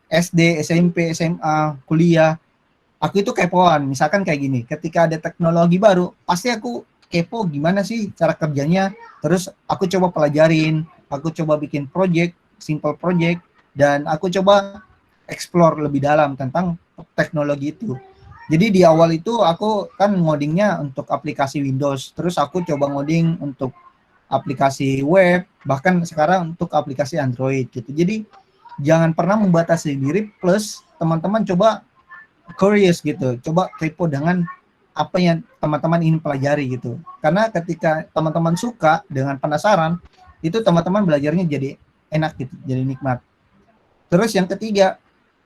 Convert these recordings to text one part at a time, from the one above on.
SD, SMP, SMA, kuliah, aku itu kepoan. Misalkan kayak gini, ketika ada teknologi baru, pasti aku kepo gimana sih cara kerjanya. Terus aku coba pelajarin, aku coba bikin project, simple project, dan aku coba explore lebih dalam tentang teknologi itu. Jadi di awal itu aku kan ngodingnya untuk aplikasi Windows, terus aku coba ngoding untuk aplikasi web, bahkan sekarang untuk aplikasi Android gitu. Jadi jangan pernah membatasi diri, plus teman-teman coba curious gitu, coba kepo dengan apa yang teman-teman ingin pelajari gitu. Karena ketika teman-teman suka dengan penasaran, itu teman-teman belajarnya jadi enak gitu, jadi nikmat. Terus yang ketiga,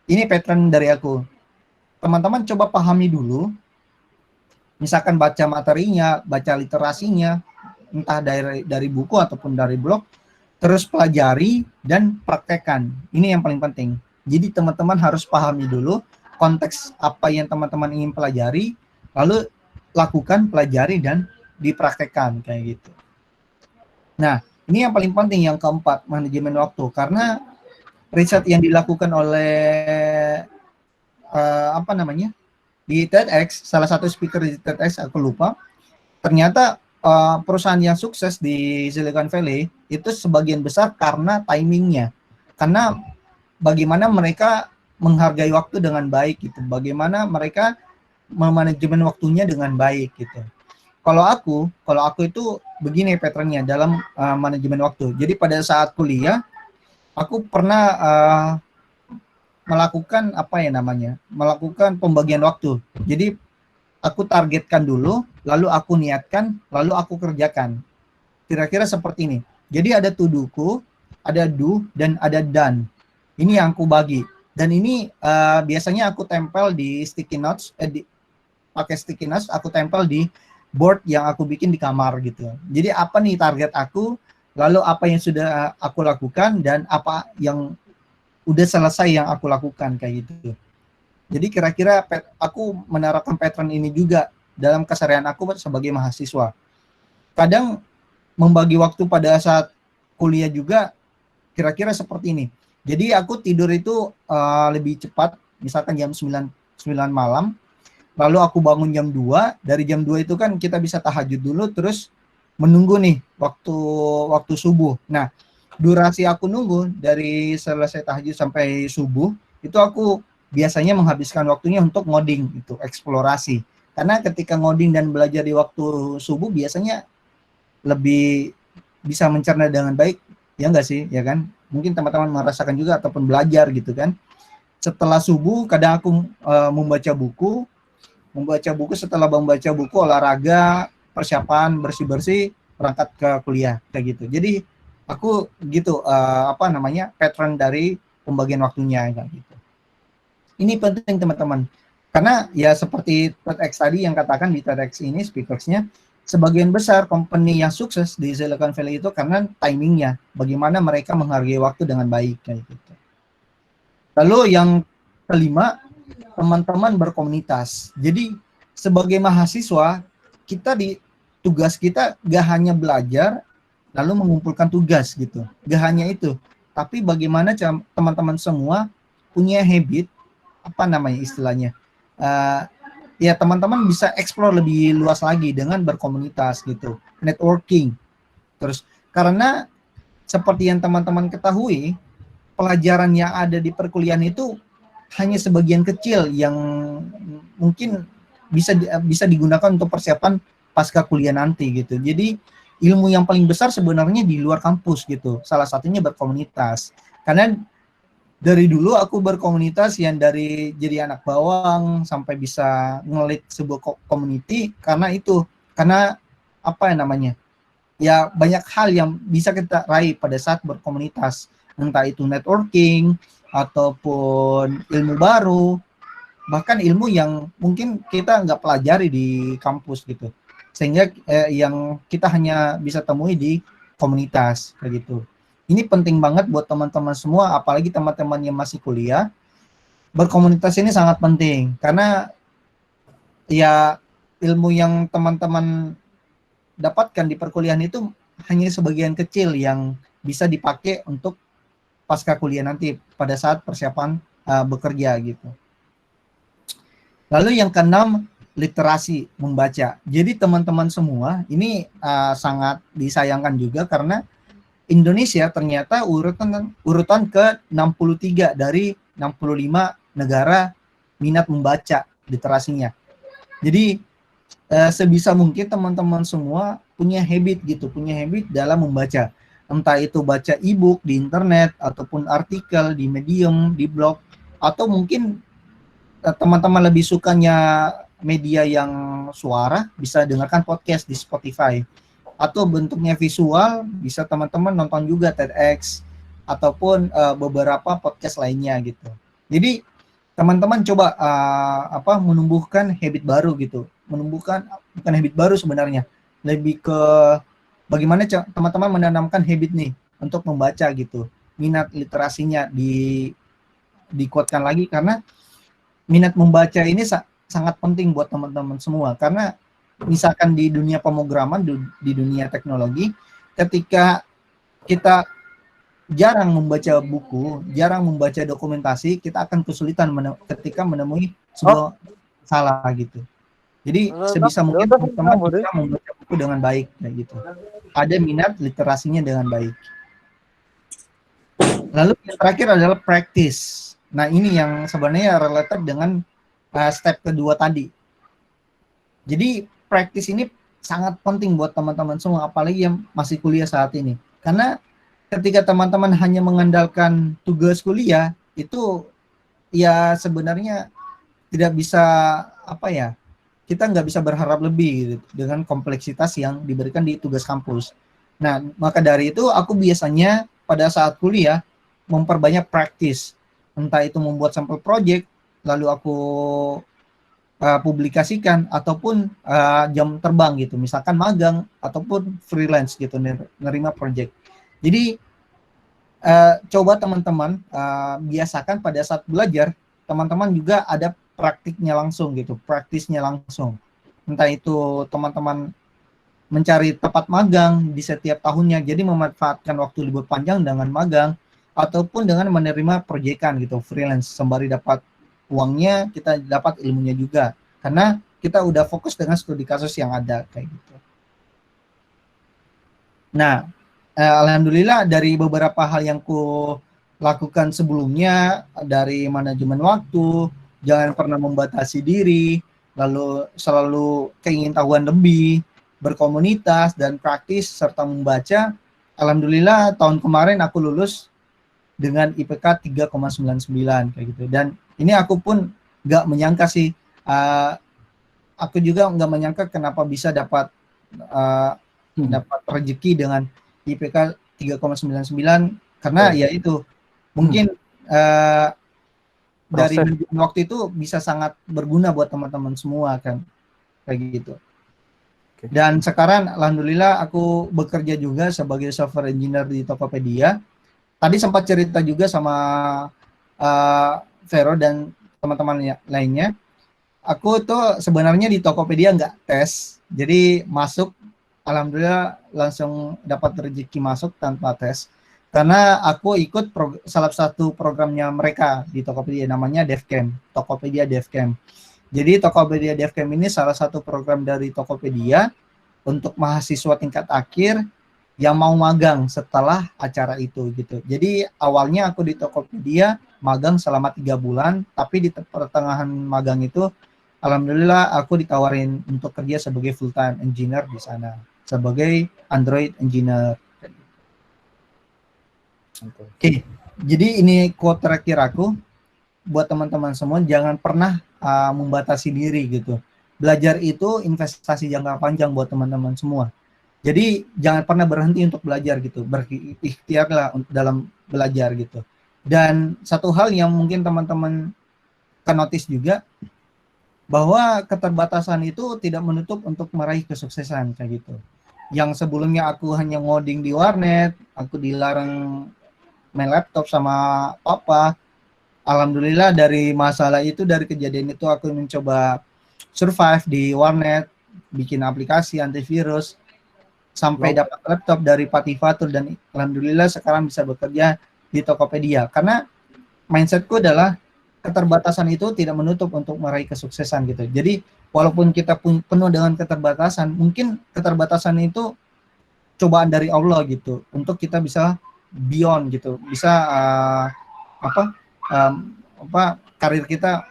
ini pattern dari aku. Teman-teman coba pahami dulu, misalkan baca materinya, baca literasinya, entah dari buku ataupun dari blog, terus pelajari dan praktekkan. Ini yang paling penting. Jadi teman-teman harus pahami dulu konteks apa yang teman-teman ingin pelajari, lalu lakukan, pelajari, dan dipraktekkan kayak gitu. Nah, ini yang paling penting, yang keempat, manajemen waktu. Karena riset yang dilakukan oleh apa namanya, di TEDx, salah satu speaker di TEDx aku lupa, ternyata perusahaan yang sukses di Silicon Valley itu sebagian besar karena timingnya, karena bagaimana mereka menghargai waktu dengan baik gitu, bagaimana mereka memanajemen waktunya dengan baik gitu. Kalau aku itu begini patternnya dalam manajemen waktu. Jadi pada saat kuliah aku pernah melakukan apa ya namanya, melakukan pembagian waktu. Jadi aku targetkan dulu, lalu aku niatkan, lalu aku kerjakan. Kira-kira seperti ini. Jadi ada to-do-ku, ada do, dan ada done. Ini yang aku bagi. Dan ini biasanya aku tempel di sticky notes, pakai sticky notes, aku tempel di board yang aku bikin di kamar gitu. Jadi apa nih target aku, lalu apa yang sudah aku lakukan, dan apa yang udah selesai yang aku lakukan kayak gitu. Jadi kira-kira aku menerapkan pattern ini juga dalam keseharian aku sebagai mahasiswa. Kadang membagi waktu pada saat kuliah juga kira-kira seperti ini. Jadi aku tidur itu lebih cepat, misalkan jam 9 malam, lalu aku bangun jam 2, dari jam 2 itu kan kita bisa tahajud dulu, terus menunggu nih waktu subuh. Nah, durasi aku nunggu dari selesai tahajud sampai subuh, itu aku biasanya menghabiskan waktunya untuk ngoding, itu eksplorasi. Karena ketika ngoding dan belajar di waktu subuh biasanya lebih bisa mencerna dengan baik, ya enggak sih, ya kan? Mungkin teman-teman merasakan juga ataupun belajar gitu kan. Setelah subuh kadang aku membaca buku, setelah membaca buku olahraga, persiapan bersih-bersih, berangkat ke kuliah kayak gitu. Jadi aku gitu apa namanya, pattern dari pembagian waktunya kayak gitu. Ini penting teman-teman. Karena ya seperti TEDx tadi yang katakan di TEDx ini speakersnya, sebagian besar company yang sukses di Silicon Valley itu karena timingnya, bagaimana mereka menghargai waktu dengan baik kayak gitu. Lalu yang kelima, teman-teman berkomunitas. Jadi sebagai mahasiswa, tugas kita gak hanya belajar lalu mengumpulkan tugas gitu, gak hanya itu, tapi bagaimana teman-teman semua punya habit, apa namanya istilahnya, ya teman-teman bisa explore lebih luas lagi dengan berkomunitas gitu, networking. Terus karena seperti yang teman-teman ketahui, pelajaran yang ada di perkuliahan itu hanya sebagian kecil yang mungkin bisa digunakan untuk persiapan pasca kuliah nanti gitu. Jadi ilmu yang paling besar sebenarnya di luar kampus gitu. Salah satunya berkomunitas. Karena dari dulu aku berkomunitas yang dari jadi anak bawang sampai bisa ngelit sebuah community karena apa ya namanya? Ya banyak hal yang bisa kita raih pada saat berkomunitas, entah itu networking ataupun ilmu baru, bahkan ilmu yang mungkin kita nggak pelajari di kampus gitu, sehingga yang kita hanya bisa temui di komunitas kayak gitu. Ini penting banget buat teman-teman semua, apalagi teman-teman yang masih kuliah. Berkomunitas ini sangat penting karena ya ilmu yang teman-teman dapatkan di perkuliahan itu hanya sebagian kecil yang bisa dipakai untuk pasca kuliah nanti pada saat persiapan bekerja gitu. Lalu yang keenam, literasi membaca. Jadi teman-teman semua ini sangat disayangkan juga karena Indonesia ternyata urutan ke-63 dari 65 negara minat membaca literasinya. Jadi sebisa mungkin teman-teman semua punya habit gitu, punya habit dalam membaca. Entah itu baca e-book di internet ataupun artikel di Medium, di blog, atau mungkin teman-teman lebih sukanya media yang suara, bisa dengarkan podcast di Spotify. Atau bentuknya visual, bisa teman-teman nonton juga TEDx ataupun beberapa podcast lainnya gitu. Jadi teman-teman coba menumbuhkan habit baru gitu. Menumbuhkan bukan habit baru sebenarnya, lebih ke bagaimana teman-teman menanamkan habit nih untuk membaca gitu. Minat literasinya dikuatkan lagi karena minat membaca ini sangat penting buat teman-teman semua karena misalkan di dunia pemrograman, di dunia teknologi, ketika kita jarang membaca buku, jarang membaca dokumentasi, kita akan kesulitan ketika menemui sebuah salah gitu. Jadi sebisa mungkin teman-teman bisa membaca buku dengan baik kayak gitu. Ada minat literasinya dengan baik. Lalu yang terakhir adalah practice. Nah, ini yang sebenarnya related dengan step kedua tadi. Jadi practice ini sangat penting buat teman-teman semua, apalagi yang masih kuliah saat ini. Karena ketika teman-teman hanya mengandalkan tugas kuliah, itu ya sebenarnya tidak bisa kita nggak bisa berharap lebih gitu, dengan kompleksitas yang diberikan di tugas kampus. Nah, maka dari itu aku biasanya pada saat kuliah memperbanyak praktis, entah itu membuat sampel project, lalu aku publikasikan, ataupun jam terbang gitu, misalkan magang, ataupun freelance gitu, nerima project. Jadi coba teman-teman biasakan pada saat belajar, teman-teman juga ada praktiknya langsung gitu, praktisnya langsung. Entah itu teman-teman mencari tempat magang di setiap tahunnya, jadi memanfaatkan waktu libur panjang dengan magang, ataupun dengan menerima proyekan gitu, freelance, sembari dapat uangnya, kita dapat ilmunya juga. Karena kita udah fokus dengan studi kasus yang ada kayak gitu. Nah, alhamdulillah dari beberapa hal yang ku lakukan sebelumnya, dari manajemen waktu, jangan pernah membatasi diri, lalu selalu keingintahuan lebih, berkomunitas dan praktis serta membaca. Alhamdulillah tahun kemarin aku lulus dengan IPK 3,99 kayak gitu. Dan ini aku pun nggak menyangka sih, aku juga nggak menyangka kenapa bisa dapat rezeki dengan IPK 3,99 karena ya itu mungkin dari waktu itu bisa sangat berguna buat teman-teman semua kan kayak gitu. Dan sekarang alhamdulillah aku bekerja juga sebagai software engineer di Tokopedia. Tadi sempat cerita juga sama Vero dan teman-teman lainnya. Aku tuh sebenarnya di Tokopedia nggak tes, jadi masuk alhamdulillah langsung dapat rezeki masuk tanpa tes. Karena aku ikut salah satu programnya mereka di Tokopedia, namanya DevCamp, Tokopedia DevCamp. Jadi Tokopedia DevCamp ini salah satu program dari Tokopedia untuk mahasiswa tingkat akhir yang mau magang setelah acara itu gitu. Jadi awalnya aku di Tokopedia magang selama 3 bulan, tapi di pertengahan magang itu alhamdulillah aku ditawarin untuk kerja sebagai full time engineer di sana, sebagai Android engineer. Oke. Jadi ini quote terakhir aku buat teman-teman semua, jangan pernah membatasi diri gitu. Belajar itu investasi jangka panjang buat teman-teman semua. Jadi jangan pernah berhenti untuk belajar gitu, berikhtiarlah dalam belajar gitu. Dan satu hal yang mungkin teman-teman kan notice juga, bahwa keterbatasan itu tidak menutup untuk meraih kesuksesan kayak gitu. Yang sebelumnya aku hanya ngoding di warnet, aku dilarang main laptop sama papa. Alhamdulillah dari masalah itu, dari kejadian itu aku mencoba survive di warnet, bikin aplikasi antivirus, sampai dapat laptop dari Patifatur, dan alhamdulillah sekarang bisa bekerja di Tokopedia. Karena mindsetku adalah keterbatasan itu tidak menutup untuk meraih kesuksesan gitu. Jadi walaupun kita penuh dengan keterbatasan, mungkin keterbatasan itu cobaan dari Allah gitu untuk kita bisa beyond gitu, bisa apa um, karir kita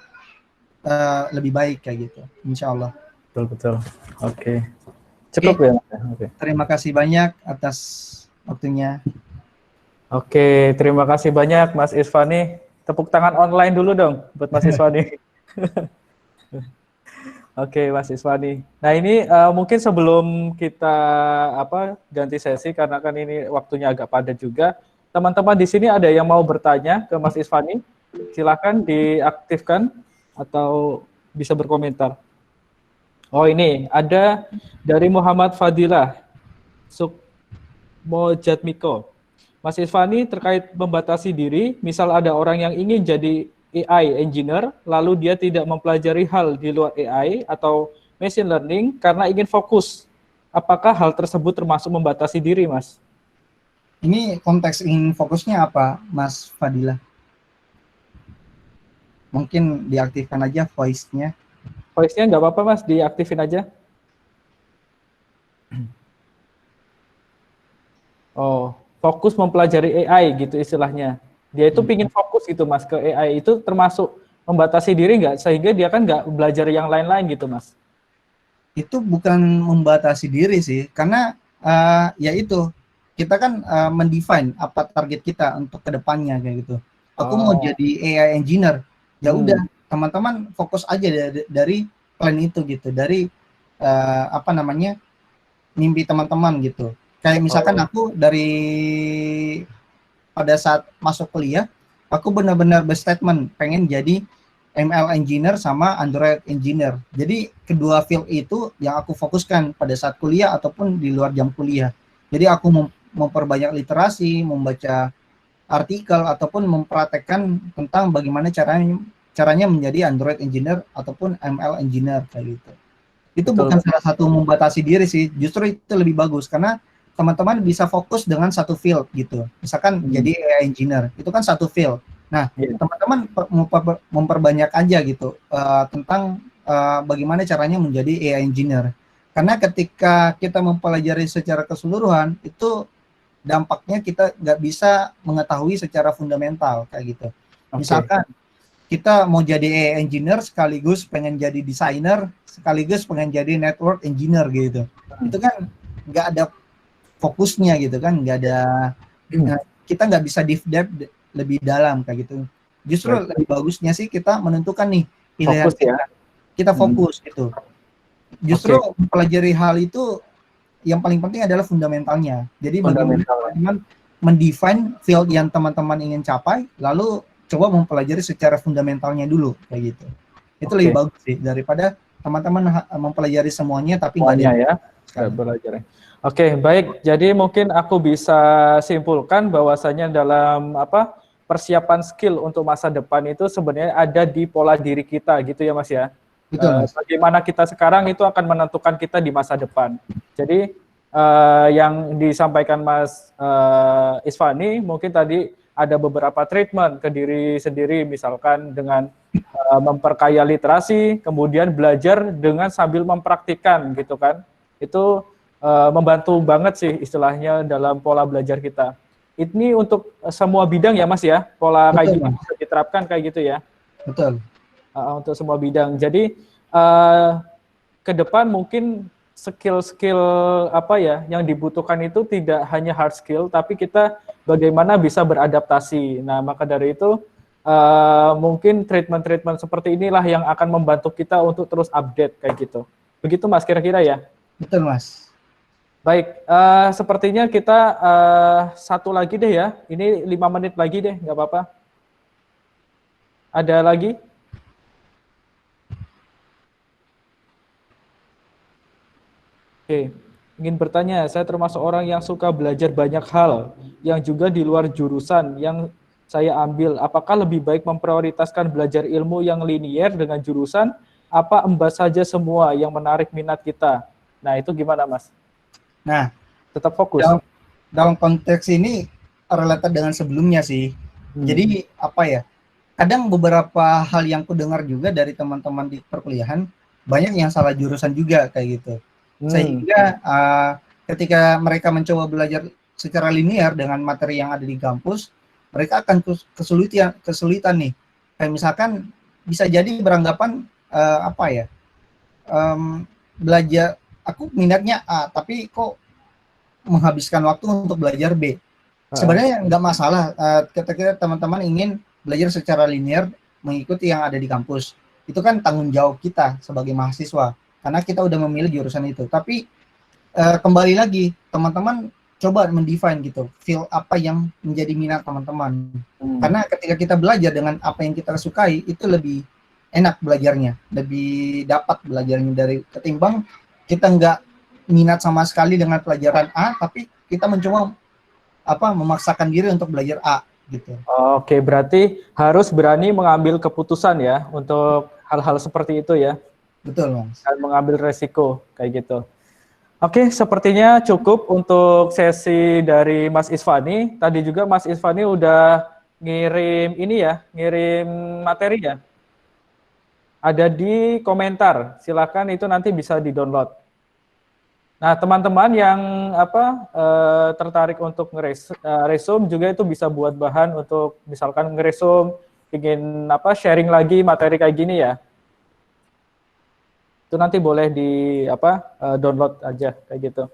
lebih baik kayak gitu, insya Allah. Betul. Oke. Cukup ya. Oke. Terima kasih banyak atas waktunya. Oke, terima kasih banyak Mas Isfani. Tepuk tangan online dulu dong buat Mas Isfani. Oke, Mas Isfani. Nah ini mungkin sebelum kita ganti sesi karena kan ini waktunya agak padat juga. Teman-teman di sini ada yang mau bertanya ke Mas Isfani? Silakan diaktifkan atau bisa berkomentar. Oh ini ada dari Muhammad Fadilah Sukmojatmiko. Mas Isfani terkait membatasi diri, misal ada orang yang ingin jadi AI engineer, lalu dia tidak mempelajari hal di luar AI atau machine learning karena ingin fokus. Apakah hal tersebut termasuk membatasi diri, Mas? Ini konteks ingin fokusnya apa, Mas Fadilah? Mungkin diaktifkan aja voice-nya. Voice-nya nggak apa-apa, Mas, diaktifin aja. Oh, fokus mempelajari AI gitu istilahnya. Dia itu pingin fokus gitu, Mas, ke AI. Itu termasuk membatasi diri nggak? Sehingga dia kan nggak belajar yang lain-lain gitu, Mas. Itu bukan membatasi diri sih, karena ya itu, kita kan mendefine apa target kita untuk kedepannya kayak gitu. Aku mau jadi AI engineer, ya udah teman-teman fokus aja dari plan itu gitu, dari mimpi teman-teman gitu. Kayak misalkan aku dari pada saat masuk kuliah, aku benar-benar berstatement pengen jadi ML engineer sama Android engineer. Jadi kedua field itu yang aku fokuskan pada saat kuliah ataupun di luar jam kuliah. Jadi aku memperbanyak literasi, membaca artikel ataupun mempraktekkan tentang bagaimana caranya menjadi Android engineer ataupun ML engineer kayak gitu. Itu bukan salah satu membatasi diri sih, justru itu lebih bagus karena teman-teman bisa fokus dengan satu field gitu. Misalkan jadi AI engineer, itu kan satu field. Nah, teman-teman memperbanyak aja gitu tentang bagaimana caranya menjadi AI engineer. Karena ketika kita mempelajari secara keseluruhan, itu dampaknya kita nggak bisa mengetahui secara fundamental kayak gitu. Misalkan kita mau jadi AI engineer sekaligus pengen jadi desainer, sekaligus pengen jadi network engineer gitu. Itu kan nggak ada fokusnya gitu kan, nggak ada kita nggak bisa deep dive lebih dalam kayak gitu. Justru lebih bagusnya sih kita menentukan nih pilihan fokus, ya. Kita fokus gitu. Justru mempelajari hal itu yang paling penting adalah fundamentalnya. Jadi bagaimana teman-teman mendefine field yang teman-teman ingin capai, lalu coba mempelajari secara fundamentalnya dulu kayak gitu. Itu lebih bagus sih daripada teman-teman mempelajari semuanya tapi nggak ada ya belajar. Oke, baik. Jadi mungkin aku bisa simpulkan bahwasanya dalam persiapan skill untuk masa depan itu sebenarnya ada di pola diri kita gitu ya Mas ya. Betul, Mas. Bagaimana kita sekarang itu akan menentukan kita di masa depan. Jadi yang disampaikan Mas Isfani mungkin tadi ada beberapa treatment ke diri sendiri, misalkan dengan memperkaya literasi, kemudian belajar dengan sambil mempraktikkan gitu kan. Itu membantu banget sih istilahnya dalam pola belajar kita. Ini untuk semua bidang ya Mas ya, pola kayak gitu bisa diterapkan kayak gitu ya. Betul. Untuk semua bidang. Jadi ke depan mungkin skill-skill yang dibutuhkan itu tidak hanya hard skill, tapi kita bagaimana bisa beradaptasi. Nah, maka dari itu mungkin treatment-treatment seperti inilah yang akan membantu kita untuk terus update kayak gitu. Begitu Mas kira-kira ya? Betul Mas. Baik, sepertinya kita satu lagi deh ya. Ini 5 menit lagi deh, nggak apa-apa. Ada lagi? Oke, ingin bertanya, saya termasuk orang yang suka belajar banyak hal, yang juga di luar jurusan yang saya ambil. Apakah lebih baik memprioritaskan belajar ilmu yang linier dengan jurusan, apa embas saja semua yang menarik minat kita? Nah, itu gimana, Mas? Nah, tetap fokus. Dalam konteks ini related dengan sebelumnya sih. Jadi kadang beberapa hal yang ku dengar juga dari teman-teman di perkuliahan, banyak yang salah jurusan juga kayak gitu. Sehingga ketika mereka mencoba belajar secara linear dengan materi yang ada di kampus, mereka akan kesulitan nih. Kayak misalkan bisa jadi beranggapan apa ya, belajar aku minatnya A, tapi kok menghabiskan waktu untuk belajar B. Sebenarnya nggak masalah ketika teman-teman ingin belajar secara linear mengikuti yang ada di kampus. Itu kan tanggung jawab kita sebagai mahasiswa karena kita udah memilih jurusan itu. Tapi kembali lagi teman-teman coba mendefine gitu, feel apa yang menjadi minat teman-teman. Karena ketika kita belajar dengan apa yang kita sukai itu lebih enak belajarnya, lebih dapat belajarnya dari ketimbang kita nggak minat sama sekali dengan pelajaran A, tapi kita mencoba memaksakan diri untuk belajar A gitu. Oke, berarti harus berani mengambil keputusan ya untuk hal-hal seperti itu ya. Betul, Mas. Dan mengambil resiko kayak gitu. Oke, sepertinya cukup untuk sesi dari Mas Isfani. Tadi juga Mas Isfani udah ngirim ini ya, ngirim materi ya. Ada di komentar. Silakan itu nanti bisa di-download. Nah, teman-teman yang tertarik untuk ngeresum juga itu bisa buat bahan untuk misalkan ngeresum, ingin sharing lagi materi kayak gini ya. Itu nanti boleh di download aja kayak gitu.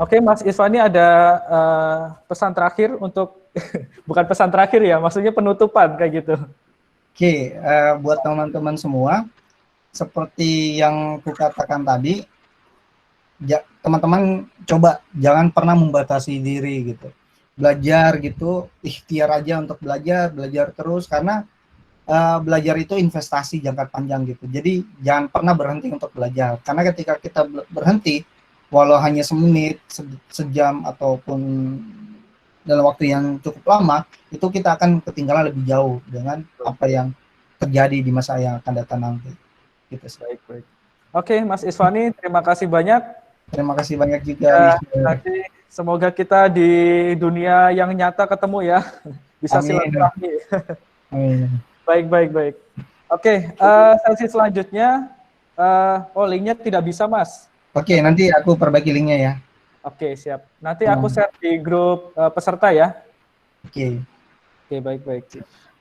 Oke, Mas Isfani ada pesan terakhir untuk bukan pesan terakhir ya, maksudnya penutupan kayak gitu. Oke, buat teman-teman semua, seperti yang kukatakan tadi, teman-teman coba jangan pernah membatasi diri gitu. Belajar gitu, ikhtiar aja untuk belajar terus karena belajar itu investasi jangka panjang gitu. Jadi jangan pernah berhenti untuk belajar. Karena ketika kita berhenti, walau hanya semenit, sejam ataupun dalam waktu yang cukup lama, itu kita akan ketinggalan lebih jauh dengan apa yang terjadi di masa yang akan datang nanti. Gitu. Baik. Oke, Mas Isfani, terima kasih banyak. Terima kasih banyak juga. Nanti semoga kita di dunia yang nyata ketemu ya, bisa silaturahmi. Amin. Baik. Oke, sesi selanjutnya, linknya tidak bisa, Mas. Oke, nanti aku perbaiki linknya ya. Oke, siap. Nanti aku share di grup peserta ya. Oke, baik.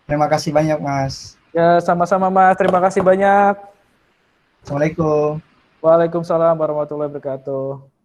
Terima kasih banyak, Mas. Ya, sama-sama, Mas. Terima kasih banyak. Assalamualaikum. Waalaikumsalam warahmatullahi wabarakatuh.